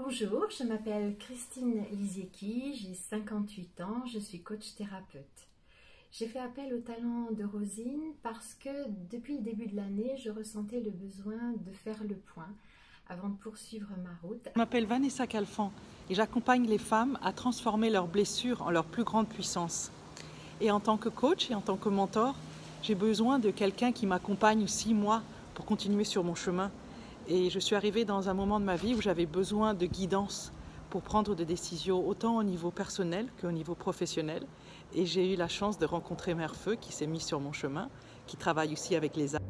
Bonjour, je m'appelle Christine Lisiecki, j'ai 58 ans, je suis coach thérapeute. J'ai fait appel au talent de Rosine parce que depuis le début de l'année, je ressentais le besoin de faire le point avant de poursuivre ma route. Je m'appelle Vanessa Calfan et j'accompagne les femmes à transformer leurs blessures en leur plus grande puissance. Et en tant que coach et en tant que mentor, j'ai besoin de quelqu'un qui m'accompagne aussi, moi, pour continuer sur mon chemin. Et je suis arrivée dans un moment de ma vie où j'avais besoin de guidance pour prendre des décisions autant au niveau personnel qu'au niveau professionnel. Et j'ai eu la chance de rencontrer Mère Feu qui s'est mise sur mon chemin, qui travaille aussi avec les arts.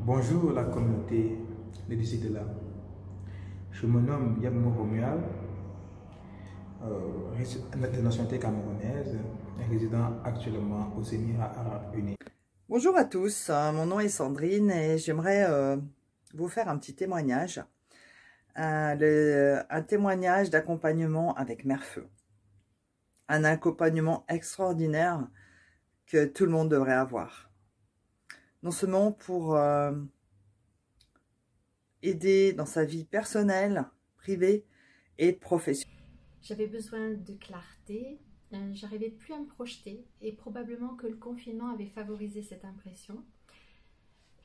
Bonjour la communauté des décideurs de l'âme. Je me nomme Yabmo Romuald, de nationalité camerounaise, résident actuellement aux Émirats Arabes Unis. Bonjour à tous, mon nom est Sandrine et j'aimerais vous faire un petit témoignage. Un témoignage d'accompagnement avec Mère Feu. Un accompagnement extraordinaire que tout le monde devrait avoir. Non seulement pour aider dans sa vie personnelle, privée et professionnelle. J'avais besoin de clarté, j'arrivais plus à me projeter et probablement que le confinement avait favorisé cette impression.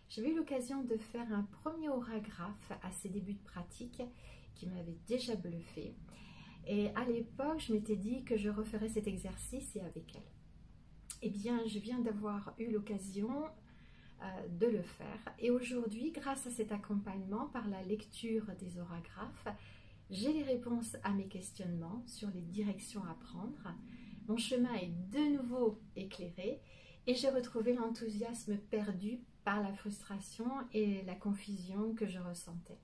J'avais eu l'occasion de faire un premier orographe à ses débuts de pratique qui m'avait déjà bluffé. Et à l'époque, je m'étais dit que je referais cet exercice et avec elle. Eh bien, je viens d'avoir eu l'occasion de le faire. Et aujourd'hui, grâce à cet accompagnement par la lecture des orographes, j'ai les réponses à mes questionnements sur les directions à prendre. Mon chemin est de nouveau éclairé et j'ai retrouvé l'enthousiasme perdu par la frustration et la confusion que je ressentais.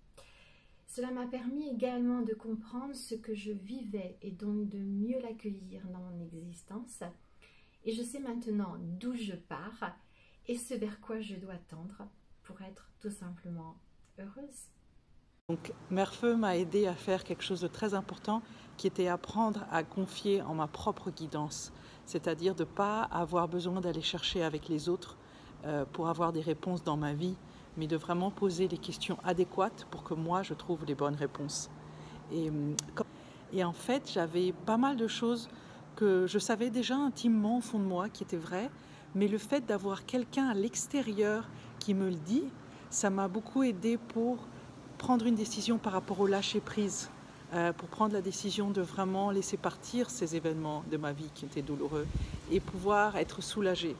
Cela m'a permis également de comprendre ce que je vivais et donc de mieux l'accueillir dans mon existence. Et je sais maintenant d'où je pars et ce vers quoi je dois tendre pour être tout simplement heureuse. Donc, Mère Feu m'a aidé à faire quelque chose de très important qui était apprendre à confier en ma propre guidance, c'est-à-dire de ne pas avoir besoin d'aller chercher avec les autres pour avoir des réponses dans ma vie, mais de vraiment poser les questions adéquates pour que moi je trouve les bonnes réponses. Et en fait, j'avais pas mal de choses que je savais déjà intimement au fond de moi qui étaient vraies, mais le fait d'avoir quelqu'un à l'extérieur qui me le dit, ça m'a beaucoup aidé pour prendre une décision par rapport au lâcher-prise, pour prendre la décision de vraiment laisser partir ces événements de ma vie qui étaient douloureux et pouvoir être soulagée.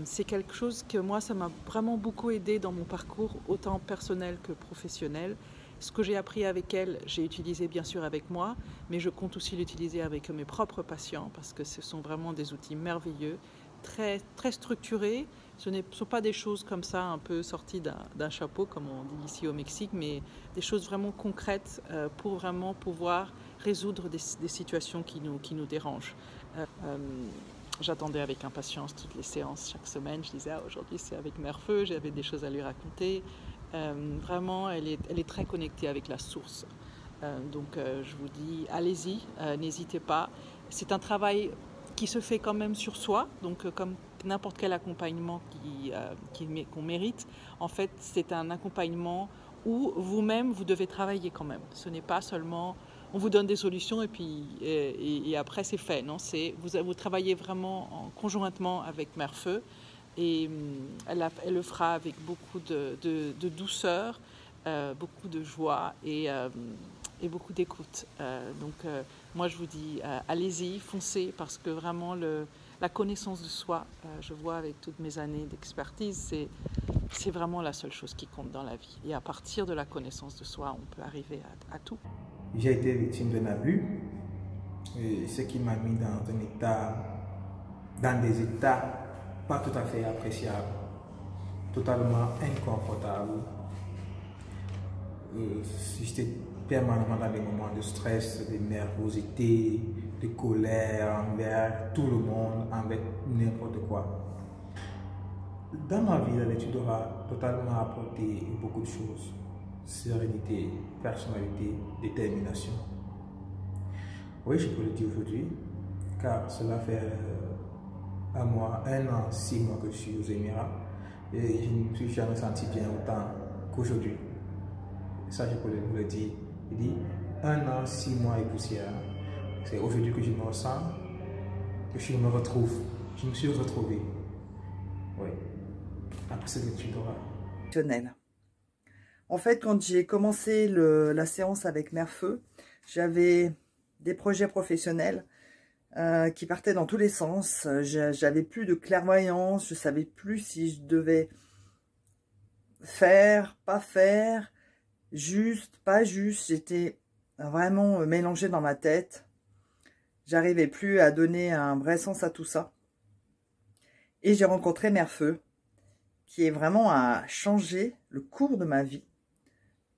C'est quelque chose que moi, ça m'a vraiment beaucoup aidé dans mon parcours, autant personnel que professionnel. Ce que j'ai appris avec elle, j'ai utilisé bien sûr avec moi, mais je compte aussi l'utiliser avec mes propres patients parce que ce sont vraiment des outils merveilleux, très, très structurés. Ce ne sont pas des choses comme ça, un peu sorties d'un chapeau, comme on dit ici au Mexique, mais des choses vraiment concrètes pour vraiment pouvoir résoudre des situations qui nous dérangent. J'attendais avec impatience toutes les séances chaque semaine. Je disais, aujourd'hui c'est avec Mère Feu, j'avais des choses à lui raconter. Vraiment, elle est très connectée avec la source. Donc je vous dis, allez-y, n'hésitez pas. C'est un travail qui se fait quand même sur soi, donc comme n'importe quel accompagnement qu'on mérite. En fait, c'est un accompagnement où vous-même, vous devez travailler quand même. Ce n'est pas seulement, on vous donne des solutions et puis et après c'est fait. Non, vous travaillez vraiment conjointement avec Mère Feu et elle le fera avec beaucoup de douceur, beaucoup de joie et beaucoup d'écoute. Moi je vous dis, allez-y, foncez, parce que vraiment la connaissance de soi, je vois avec toutes mes années d'expertise, c'est vraiment la seule chose qui compte dans la vie. Et à partir de la connaissance de soi, on peut arriver à tout. J'ai été victime d'un abus, ce qui m'a mis dans des états pas tout à fait appréciables, totalement inconfortables. J'étais permanemment dans des moments de stress, de nervosité, de colère envers tout le monde, envers n'importe quoi. Dans ma vie, l'étude aura totalement apporté beaucoup de choses. Sérénité, personnalité, détermination. Oui, je peux le dire aujourd'hui, car cela fait à moi 1 an, 6 mois que je suis aux Émirats et je ne me suis jamais senti bien autant qu'aujourd'hui. Ça, je peux vous le dire. Il dit 1 an, 6 mois et poussière. C'est aujourd'hui que je me ressens, que je me retrouve. Je me suis retrouvé. Oui. Après cette lecture. En fait, quand j'ai commencé la séance avec Mère Feu, j'avais des projets professionnels qui partaient dans tous les sens. J'avais plus de clairvoyance, je savais plus si je devais faire, pas faire, juste, pas juste. J'étais vraiment mélangée dans ma tête. J'arrivais plus à donner un vrai sens à tout ça. Et j'ai rencontré Mère Feu, qui est vraiment à changer le cours de ma vie,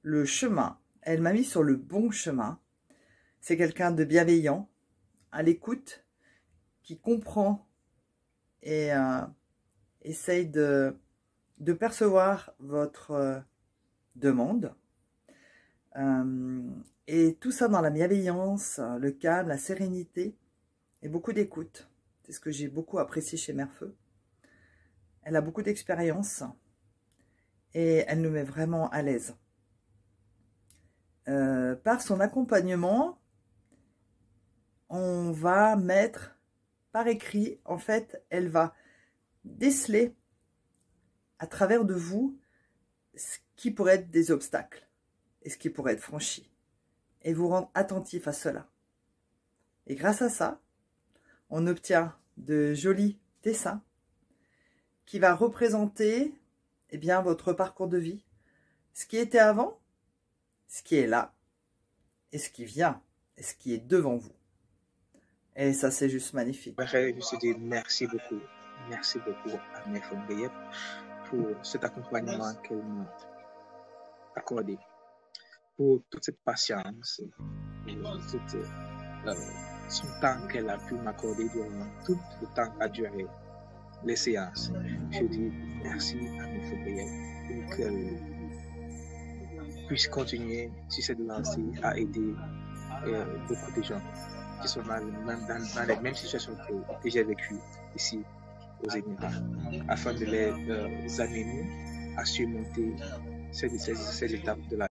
le chemin. Elle m'a mis sur le bon chemin. C'est quelqu'un de bienveillant, à l'écoute, qui comprend et essaye de percevoir votre demande. Et tout ça dans la bienveillance, le calme, la sérénité et beaucoup d'écoute. C'est ce que j'ai beaucoup apprécié chez Mère Feu. Elle a beaucoup d'expérience et elle nous met vraiment à l'aise. Par son accompagnement, on va mettre par écrit, en fait, elle va déceler à travers de vous ce qui pourrait être des obstacles et ce qui pourrait être franchi et vous rendre attentif à cela. Et grâce à ça, on obtient de jolis dessins qui va représenter eh bien, votre parcours de vie, ce qui était avant, ce qui est là, et ce qui vient, et ce qui est devant vous. Et ça, c'est juste magnifique. Je me dis merci beaucoup à Mère Feu pour cet accompagnement qu'elle m'a accordé, pour toute cette patience, pour tout son temps qu'elle a pu m'accorder durant tout le temps qu'a duré les séances. Je dis merci à Mère Feu pour qu'elle puisse continuer sur cette lancée à aider beaucoup de gens qui sont dans les mêmes situations que j'ai vécues ici aux Émirats, afin de les amener à surmonter ces étapes de la vie.